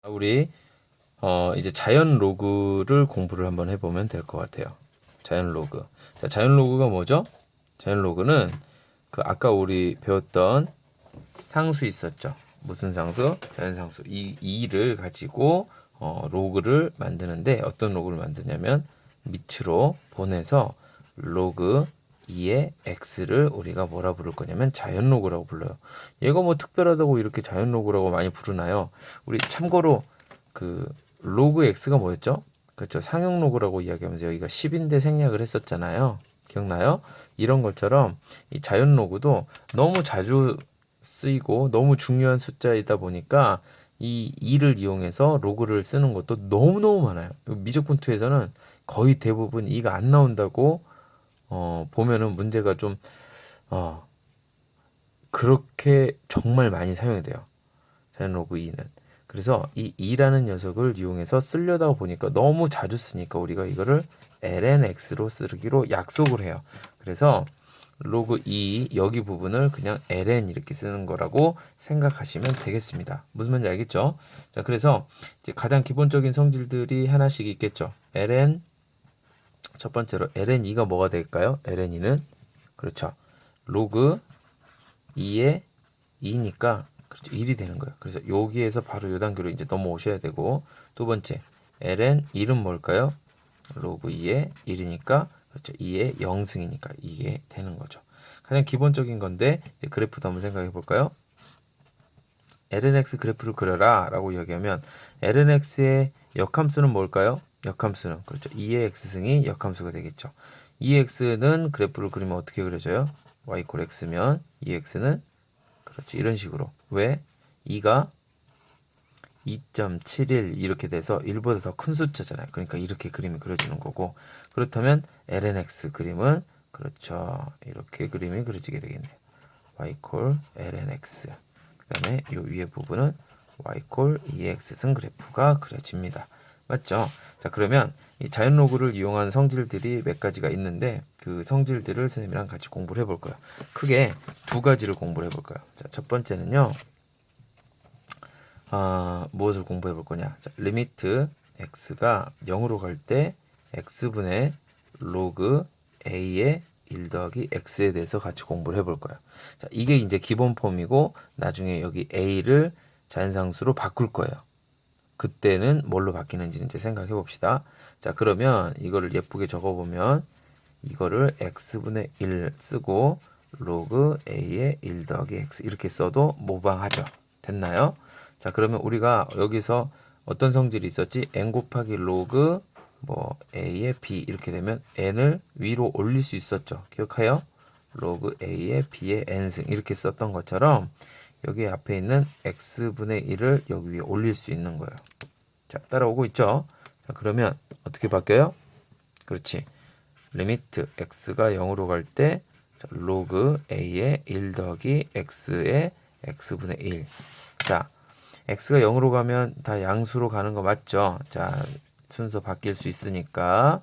우리 이제 자연 로그를 공부를 한번 해보면 될 것 같아요. 자연 로그. 자, 자연 로그가 뭐죠? 자연 로그는 그 아까 우리 배웠던 상수 있었죠. 무슨 상수? 자연 상수. 이를 가지고 로그를 만드는데 어떤 로그를 만드냐면 밑으로 보내서 로그 2의 x를 우리가 뭐라 부를 거냐면 자연 로그라고 불러요. 얘가 뭐 특별하다고 이렇게 자연 로그라고 많이 부르나요? 우리 참고로 그 로그 x가 뭐였죠? 그렇죠. 상용 로그라고 이야기하면서 여기가 10인데 생략을 했었잖아요. 기억나요? 이런 것처럼 이 자연 로그도 너무 자주 쓰이고 너무 중요한 숫자이다 보니까 이 2를 이용해서 로그를 쓰는 것도 너무너무 많아요. 미적분투에서는 거의 대부분 2가 안 나온다고 보면은 문제가 좀 어, 그렇게 정말 많이 사용이 돼요. 자연 로그 2는. 그래서 이 2라는 녀석을 이용해서 쓰려다 보니까 너무 자주 쓰니까 우리가 이거를 lnx로 쓰기로 약속을 해요. 그래서 로그 2 여기 부분을 그냥 ln 이렇게 쓰는 거라고 생각하시면 되겠습니다. 무슨 말인지 알겠죠? 자, 그래서 이제 가장 기본적인 성질들이 하나씩 있겠죠. ln 첫 번째로 ln2가 뭐가 될까요? ln2는 그렇죠. 로그 2의 2니까 그렇죠. 1이 되는 거예요. 그래서 여기에서 바로 요 단계로 이제 넘어오셔야 되고 두 번째 ln 1은 뭘까요? 로그 2의 1이니까 그렇죠. 2의 0승이니까 이게 되는 거죠. 가장 기본적인 건데 이제 그래프도 한번 생각해 볼까요? lnx 그래프를 그려라 라고 이야기하면 lnx의 역함수는 뭘까요? 역함수는 그렇죠. 2의 x승이 역함수가 되겠죠. 2x는 그래프를 그리면 어떻게 그려져요? y = x면 2x는 그렇죠. 이런 식으로. 왜? 2가 2.71 이렇게 돼서 1보다 더 큰 숫자잖아요. 그러니까 이렇게 그림이 그려지는 거고 그렇다면 lnx 그림은 그렇죠. 이렇게 그림이 그려지게 되겠네요. y 콜 lnx 그 다음에 이 위에 부분은 y 콜 2x승 그래프가 그려집니다. 맞죠? 자, 그러면 이 자연 로그를 이용한 성질들이 몇 가지가 있는데 그 성질들을 선생님이랑 같이 공부를 해볼 거예요. 크게 두 가지를 공부를 해볼 거예요. 자, 첫 번째는요. 무엇을 공부해 볼 거냐? 자, 리미트 x가 0으로 갈 때 x분의 로그 a의 1 더하기 x에 대해서 같이 공부를 해볼 거야. 자, 이게 이제 기본 폼이고 나중에 여기 a를 자연상수로 바꿀 거예요. 그때는 뭘로 바뀌는지 이제 생각해 봅시다. 자, 그러면 이거를 예쁘게 적어 보면 이거를 x분의 1 쓰고 로그 a의 1 더하기 x 이렇게 써도 모방하죠. 됐나요? 자, 그러면 우리가 여기서 어떤 성질이 있었지? n 곱하기 로그 뭐 a의 b 이렇게 되면 n을 위로 올릴 수 있었죠. 기억해요? 로그 a의 b의 n승 이렇게 썼던 것처럼 여기 앞에 있는 x분의 1을 여기 위에 올릴 수 있는 거예요. 자, 따라오고 있죠? 자, 그러면 어떻게 바뀌어요? 그렇지. 리미트 x가 0으로 갈 때 로그 a의 1 더하기 x의 x분의 1. 자, x가 0으로 가면 다 양수로 가는 거 맞죠? 자, 순서 바뀔 수 있으니까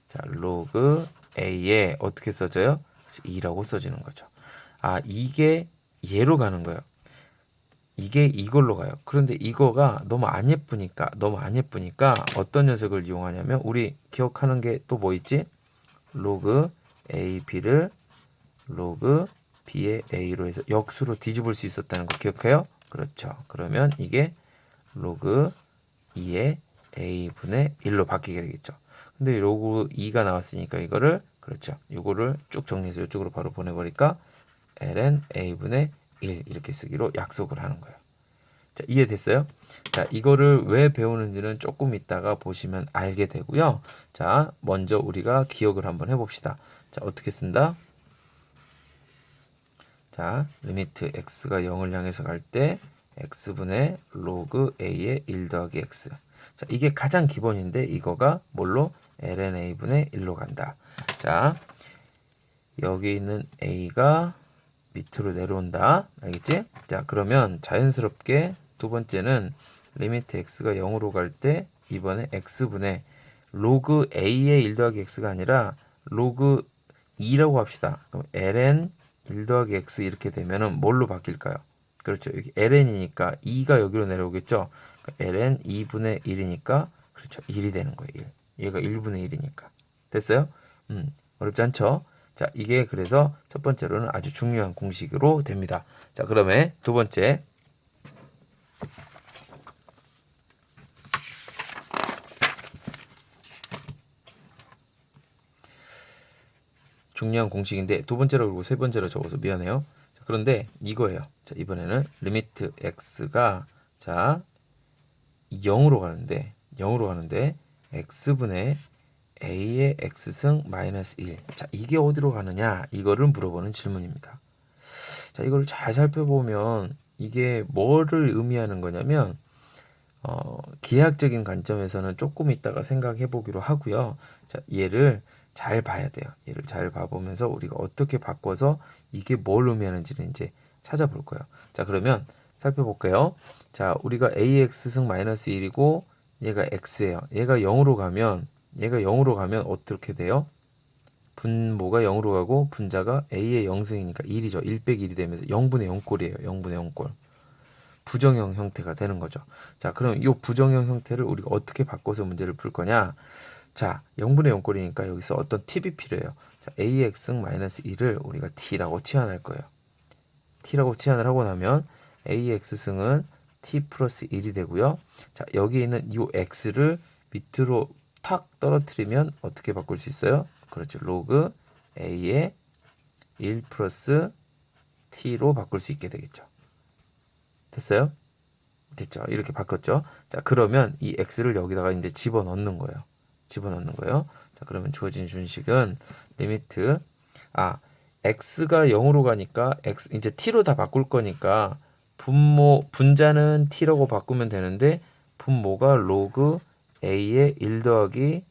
자, 로그 a에 어떻게 써져요? 2라고 써지는 거죠. 이게 얘로 가는 거예요. 이게 이걸로 가요. 그런데 이거가 너무 안 예쁘니까 어떤 녀석을 이용하냐면 우리 기억하는 게 또 뭐 있지? 로그 a b를 로그 b의 a로 해서 역수로 뒤집을 수 있었다는 거 기억해요? 그렇죠. 그러면 이게 로그 2의 a분의 1로 바뀌게 되겠죠. 근데 로그 2가 나왔으니까 이거를 그렇죠. 이거를 쭉 정리해서 이쪽으로 바로 보내버리니까 ln a분의 1 이렇게 쓰기로 약속을 하는 거예요. 자, 이해됐어요? 자, 이거를 왜 배우는지는 조금 이따가 보시면 알게 되고요. 자, 먼저 우리가 기억을 한번 해봅시다. 자, 어떻게 쓴다? 자, 리미트 x가 0을 향해서 갈 때 x분의 로그 a의 1 더하기 x. 자, 이게 가장 기본인데 이거가 뭘로? ln a분의 1로 간다. 자, 여기 있는 a가 밑으로 내려온다. 알겠지? 자, 그러면 자연스럽게 두 번째는 리미트 x가 0으로 갈 때 이번에 x분의 로그 a의 1 더하기 x가 아니라 로그 2라고 합시다. 그럼 ln 1 더하기 x 이렇게 되면은 뭘로 바뀔까요? 그렇죠. 여기 ln이니까 2가 여기로 내려오겠죠. ln 2분의 1이니까 그렇죠. 1이 되는 거예요. 1. 얘가 1분의 1이니까. 됐어요? 어렵지 않죠? 자, 이게 그래서 첫 번째로는 아주 중요한 공식으로 됩니다. 자, 그러면 두 번째. 중요한 공식인데 두 번째로 그리고 세 번째로 적어서 미안해요. 자, 그런데 이거예요. 자, 이번에는 리미트 x가 자 0으로 가는데 x분의 a의 x승 마이너스 1. 자, 이게 어디로 가느냐? 이거를 물어보는 질문입니다. 자, 이걸 잘 살펴보면 이게 뭐를 의미하는 거냐면 기하학적인 관점에서는 조금 이따가 생각해 보기로 하고요. 자, 얘를 잘 봐야 돼요. 얘를 잘 봐보면서 우리가 어떻게 바꿔서 이게 뭘 의미하는지를 이제 찾아볼 거예요. 자, 그러면 살펴볼게요. 자, 우리가 ax승 마이너스 1이고 얘가 x예요. 얘가 0으로 가면 어떻게 돼요? 분모가 0으로 가고 분자가 a의 0승이니까 1이죠. 1 빼기 1이 되면서 0분의 0꼴이에요. 0분의 0꼴. 부정형 형태가 되는 거죠. 자, 그럼 이 부정형 형태를 우리가 어떻게 바꿔서 문제를 풀 거냐? 자, 0분의 0꼴이니까 여기서 어떤 팁이 필요해요. 자, ax승 마이너스 1을 우리가 t라고 치환할 거예요. t라고 치환을 하고 나면 ax승은 t 플러스 1이 되고요. 자, 여기 있는 이 x를 밑으로 탁 떨어뜨리면 어떻게 바꿀 수 있어요? 그렇죠. 로그 a의 1 플러스 t로 바꿀 수 있게 되겠죠. 됐어요? 됐죠. 이렇게 바꿨죠. 자, 그러면 이 x를 여기다가 이제 집어넣는 거예요. 자, 그러면 주어진 준식은 리미트 x가 0으로 가니까 x 이제 t로 다 바꿀 거니까 분자는 t라고 바꾸면 되는데 분모가 로그 a의 1 더하기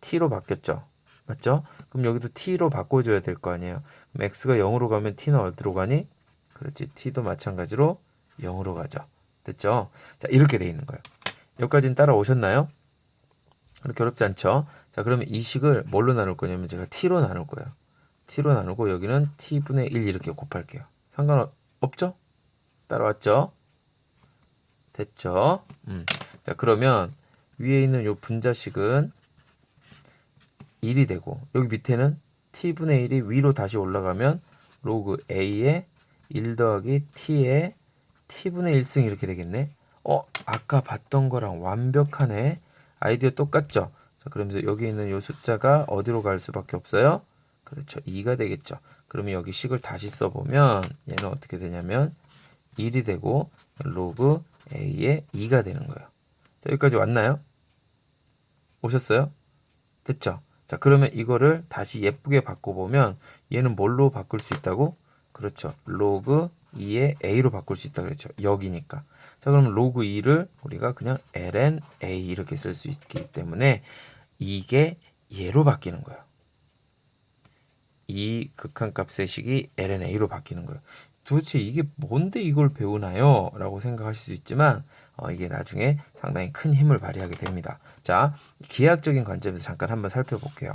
t로 바뀌었죠. 맞죠? 그럼 여기도 t로 바꿔줘야 될 거 아니에요. 그럼 x가 0으로 가면 t는 어디로 가니? 그렇지. t도 마찬가지로 0으로 가죠. 됐죠? 자, 이렇게 돼 있는 거예요. 여기까지는 따라오셨나요? 그렇게 어렵지 않죠? 자, 그러면 이 식을 뭘로 나눌 거냐면 제가 t로 나눌 거예요. t로 나누고 여기는 t분의 1 이렇게 곱할게요. 상관없죠? 따라왔죠? 됐죠? 자, 그러면 위에 있는 요 분자식은 1이 되고 여기 밑에는 t분의 1이 위로 다시 올라가면 로그 a의 1 더하기 t의 t분의 1승 이렇게 되겠네. 아까 봤던 거랑 완벽하네. 아이디어 똑같죠? 자, 그러면서 여기 있는 요 숫자가 어디로 갈 수밖에 없어요? 그렇죠. 2가 되겠죠. 그러면 여기 식을 다시 써보면 얘는 어떻게 되냐면 1이 되고 로그 a의 2가 되는 거예요. 자, 여기까지 왔나요? 오셨어요? 됐죠? 자, 그러면 이거를 다시 예쁘게 바꿔보면 얘는 뭘로 바꿀 수 있다고? 그렇죠. 로그 2의 a로 바꿀 수 있다 그랬죠. 여기니까. 자, 그러면 로그 2를 우리가 그냥 ln a 이렇게 쓸 수 있기 때문에 이게 얘로 바뀌는 거예요. 이 극한값의 식이 ln a로 바뀌는 거예요. 도대체 이게 뭔데 이걸 배우나요? 라고 생각하실 수 있지만 이게 나중에 상당히 큰 힘을 발휘하게 됩니다. 자, 기하학적인 관점에서 잠깐 한번 살펴볼게요.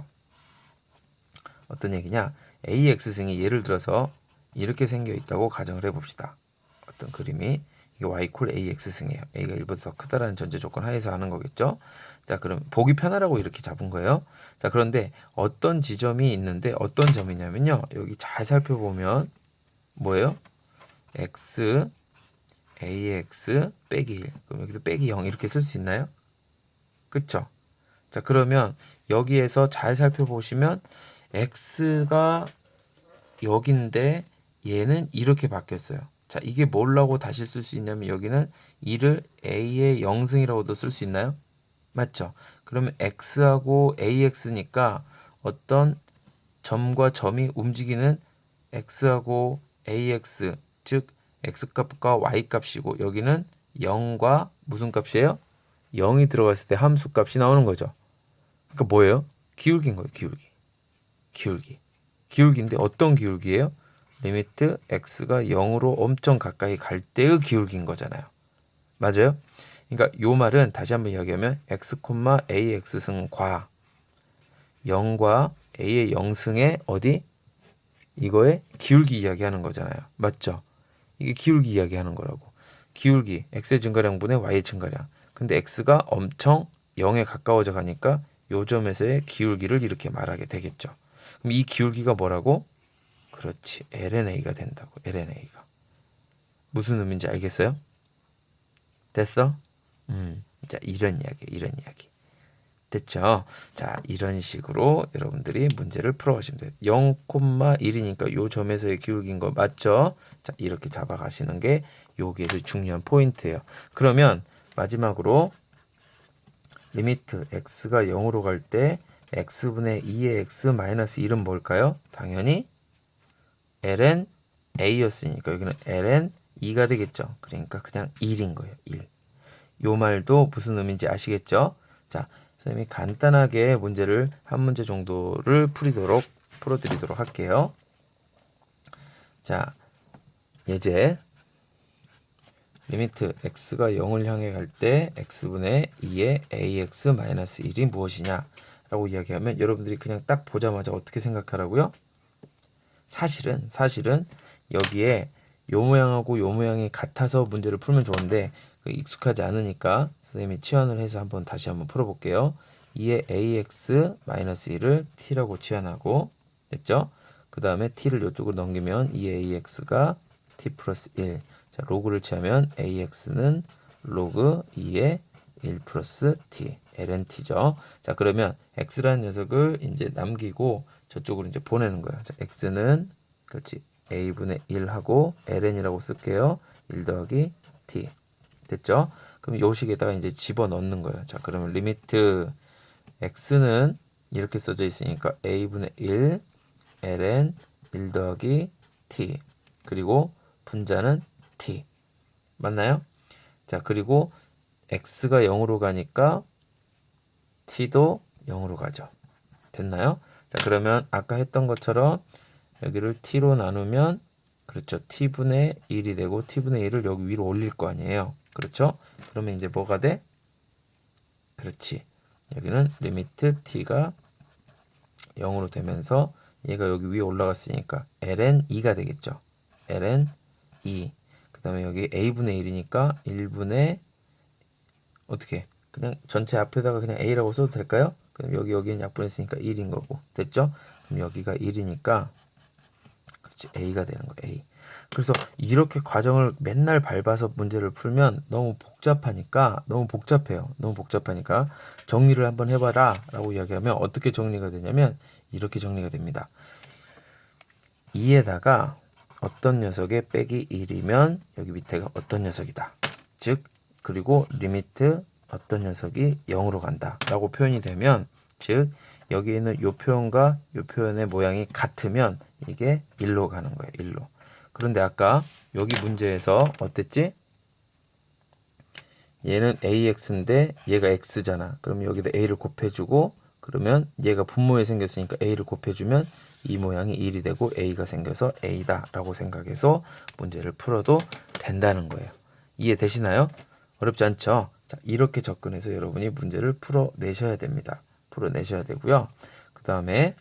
어떤 얘기냐? ax승이 예를 들어서 이렇게 생겨 있다고 가정을 해봅시다. 어떤 그림이 이게 y 콜 ax승이에요. a가 1보다 더 크다라는 전제 조건 하에서 하는 거겠죠. 자, 그럼 보기 편하라고 이렇게 잡은 거예요. 자, 그런데 어떤 지점이 있는데 어떤 점이냐면요. 여기 잘 살펴보면 뭐예요? x ax 빼기 1. 그럼 여기도 빼기 0 이렇게 쓸 수 있나요? 그쵸? 자, 그러면 여기에서 잘 살펴보시면 x가 여기인데 얘는 이렇게 바뀌었어요. 자, 이게 뭐라고 다시 쓸 수 있냐면 여기는 2를 a의 0승이라고도 쓸 수 있나요? 맞죠? 그러면 x하고 ax니까 어떤 점과 점이 움직이는 x하고 ax, 즉 x값과 y값이고 여기는 0과 무슨 값이에요? 0이 들어갔을 때 함수값이 나오는 거죠. 그러니까 뭐예요? 기울기인 거예요. 기울기인데 어떤 기울기예요? 리미트 x가 0으로 엄청 가까이 갈 때의 기울기인 거잖아요. 맞아요? 그러니까 요 말은 다시 한번 이야기하면 x, ax승과 0과 a의 0승의 어디? 이거의 기울기 이야기하는 거잖아요. 맞죠? 이게 기울기 이야기하는 거라고. 기울기 x의 증가량분의 y의 증가량. 근데 x가 엄청 0에 가까워져 가니까 요 점에서의 기울기를 이렇게 말하게 되겠죠. 그럼 이 기울기가 뭐라고? 그렇지. LNA가 된다고. LNA가. 무슨 의미인지 알겠어요? 됐어? 자, 이런 이야기. 됐죠? 자, 이런 식으로 여러분들이 문제를 풀어가시면 돼요. 0,1이니까 요 점에서의 기울기인 거 맞죠? 자, 이렇게 잡아가시는 게 요게 중요한 포인트예요. 그러면 마지막으로 리미트 x가 0으로 갈 때 x분의 2의 x 마이너스 1은 뭘까요? 당연히 ln a였으니까 여기는 ln 2가 되겠죠. 그러니까 그냥 1인 거예요. 1. 요 말도 무슨 의미인지 아시겠죠? 자, 선생님이 간단하게 문제를 한 문제 정도를 풀어드리도록 할게요. 자, 예제 리미트 x가 0을 향해 갈 때 x분의 2의 ax-1이 무엇이냐 라고 이야기하면 여러분들이 그냥 딱 보자마자 어떻게 생각하라고요? 사실은 여기에 요 모양하고 요 모양이 같아서 문제를 풀면 좋은데 익숙하지 않으니까 선생님이 치환을 해서 다시 한번 풀어볼게요. 2의 ax-1을 t라고 치환하고 됐죠? 그 다음에 t를 이쪽으로 넘기면 2의 ax가 t 플러스 1. 자, 로그를 취하면 ax는 로그 2의 1 플러스 t, lnt죠. 자, 그러면 x라는 녀석을 이제 남기고 저쪽으로 이제 보내는 거예요. 자, x는 그렇지 a분의 1하고 ln이라고 쓸게요. 1 더하기 t. 됐죠? 그럼 요 식에다가 이제 집어 넣는 거예요. 자, 그러면 리미트 x는 이렇게 써져 있으니까 a분의 1 ln 1 더하기 t 그리고 분자는 t 맞나요? 자, 그리고 x가 0으로 가니까 t도 0으로 가죠. 됐나요? 자, 그러면 아까 했던 것처럼 여기를 t로 나누면 그렇죠. t분의 1이 되고 t분의 1을 여기 위로 올릴 거 아니에요. 그렇죠? 그러면 이제 뭐가 돼? 그렇지. 여기는 리미트 t가 0으로 되면서 얘가 여기 위에 올라갔으니까 ln 2가 되겠죠. ln 2. 그 다음에 여기 a분의 1이니까 1분의 어떻게 그냥 전체 앞에다가 그냥 a라고 써도 될까요? 그럼 여기는 약분했으니까 1인 거고 됐죠? 그럼 여기가 1이니까 그렇지 a가 되는 거예요. a. 그래서 이렇게 과정을 맨날 밟아서 문제를 풀면 너무 복잡해요. 너무 복잡하니까 정리를 한번 해봐라 라고 이야기하면 어떻게 정리가 되냐면 이렇게 정리가 됩니다. 2에다가 어떤 녀석의 빼기 1이면 여기 밑에가 어떤 녀석이다. 즉 그리고 리미트 어떤 녀석이 0으로 간다 라고 표현이 되면 즉 여기 있는 요 표현과 요 표현의 모양이 같으면 이게 1로 가는 거예요. 1로. 그런데 아까 여기 문제에서 어땠지? 얘는 ax인데 얘가 x잖아. 그럼 여기다 a를 곱해주고 그러면 얘가 분모에 생겼으니까 a를 곱해주면 이 모양이 1이 되고 a가 생겨서 a다 라고 생각해서 문제를 풀어도 된다는 거예요. 이해되시나요? 어렵지 않죠? 자, 이렇게 접근해서 여러분이 문제를 풀어내셔야 됩니다. 풀어내셔야 되고요. 그 다음에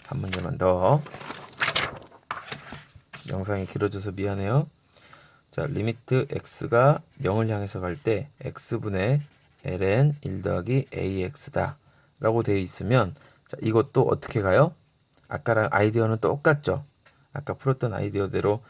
한 문제만 더. 영상이 길어져서 미안해요. 자, 리미트 x가 0을 향해서 갈 때 x분의 ln 1 더하기 ax다 라고 되어 있으면 자, 이것도 어떻게 가요? 아까랑 아이디어는 똑같죠. 아까 풀었던 아이디어대로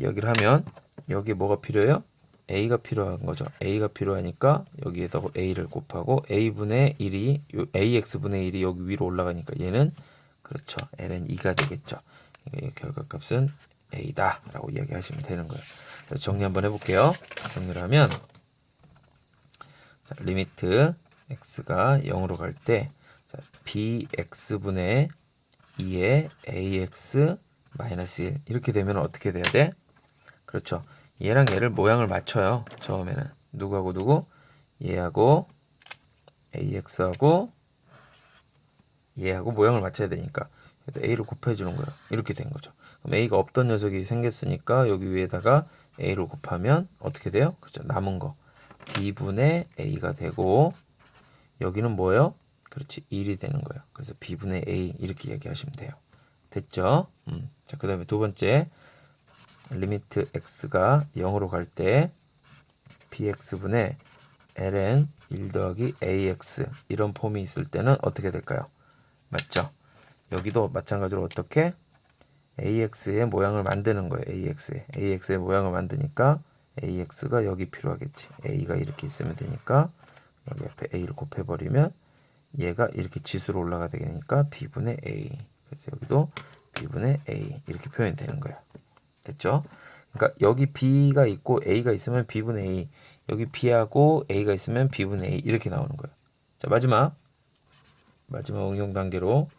여기를 하면 여기에 뭐가 필요해요? a가 필요한 거죠. a가 필요하니까 여기에다가 a를 곱하고 a분의 1이 ax분의 1이 여기 위로 올라가니까 얘는 그렇죠. ln 2가 되겠죠. 결과값은 a다 라고 이야기하시면 되는 거예요. 정리 한번 해볼게요. 정리를 하면 자, 리미트 x가 0으로 갈 때 bx분의 2의 ax 마이너스 1 이렇게 되면 어떻게 돼야 돼? 그렇죠. 얘랑 얘를 모양을 맞춰요. 처음에는 누구하고 누구? 얘하고 ax하고 얘하고 모양을 맞춰야 되니까 그래서 a를 곱해주는 거예요. 이렇게 된 거죠. 그럼 a가 없던 녀석이 생겼으니까 여기 위에다가 a를 곱하면 어떻게 돼요? 그렇죠. 남은 거 b분의 a가 되고 여기는 뭐예요? 그렇지 1이 되는 거예요. 그래서 b분의 a 이렇게 얘기하시면 돼요. 됐죠? 자, 그 다음에 두 번째 리미트 x가 0으로 갈 때 bx분의 ln 1 더하기 ax 이런 폼이 있을 때는 어떻게 될까요? 맞죠? 여기도 마찬가지로 어떻게 ax의 모양을 만드는 거예요. ax의 모양을 만드니까 ax가 여기 필요하겠지. a가 이렇게 있으면 되니까 여기 옆에 a를 곱해버리면 얘가 이렇게 지수로 올라가야 되니까 b분의 a. 그래서 여기도 b분의 a 이렇게 표현이 되는 거예요. 됐죠? 그러니까 여기 b가 있고 a가 있으면 b분의 a, 여기 b하고 a가 있으면 b분의 a 이렇게 나오는 거예요. 자, 마지막 응용 단계로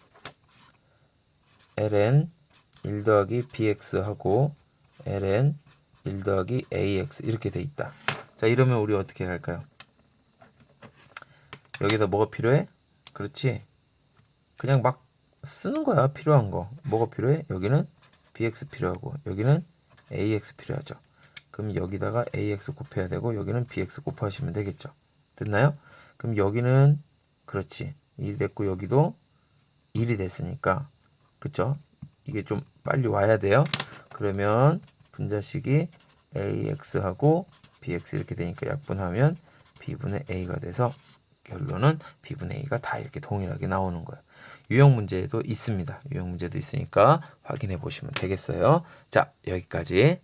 ln 1 더하기 bx하고 ln 1 더하기 ax 이렇게 돼 있다. 자, 이러면 우리 어떻게 할까요? 여기다 뭐가 필요해? 그렇지. 그냥 막 쓰는 거야. 필요한 거. 뭐가 필요해? 여기는 bx 필요하고 여기는 ax 필요하죠. 그럼 여기다가 ax 곱해야 되고 여기는 bx 곱하시면 되겠죠. 됐나요? 그럼 여기는 그렇지. 1이 됐고 여기도 1이 됐으니까 그쵸? 이게 좀 빨리 와야 돼요. 그러면 분자식이 ax하고 bx 이렇게 되니까 약분하면 b분의 a가 돼서 결론은 b분의 a가 다 이렇게 동일하게 나오는 거예요. 유형 문제도 있습니다. 유형 문제도 있으니까 확인해 보시면 되겠어요. 자, 여기까지.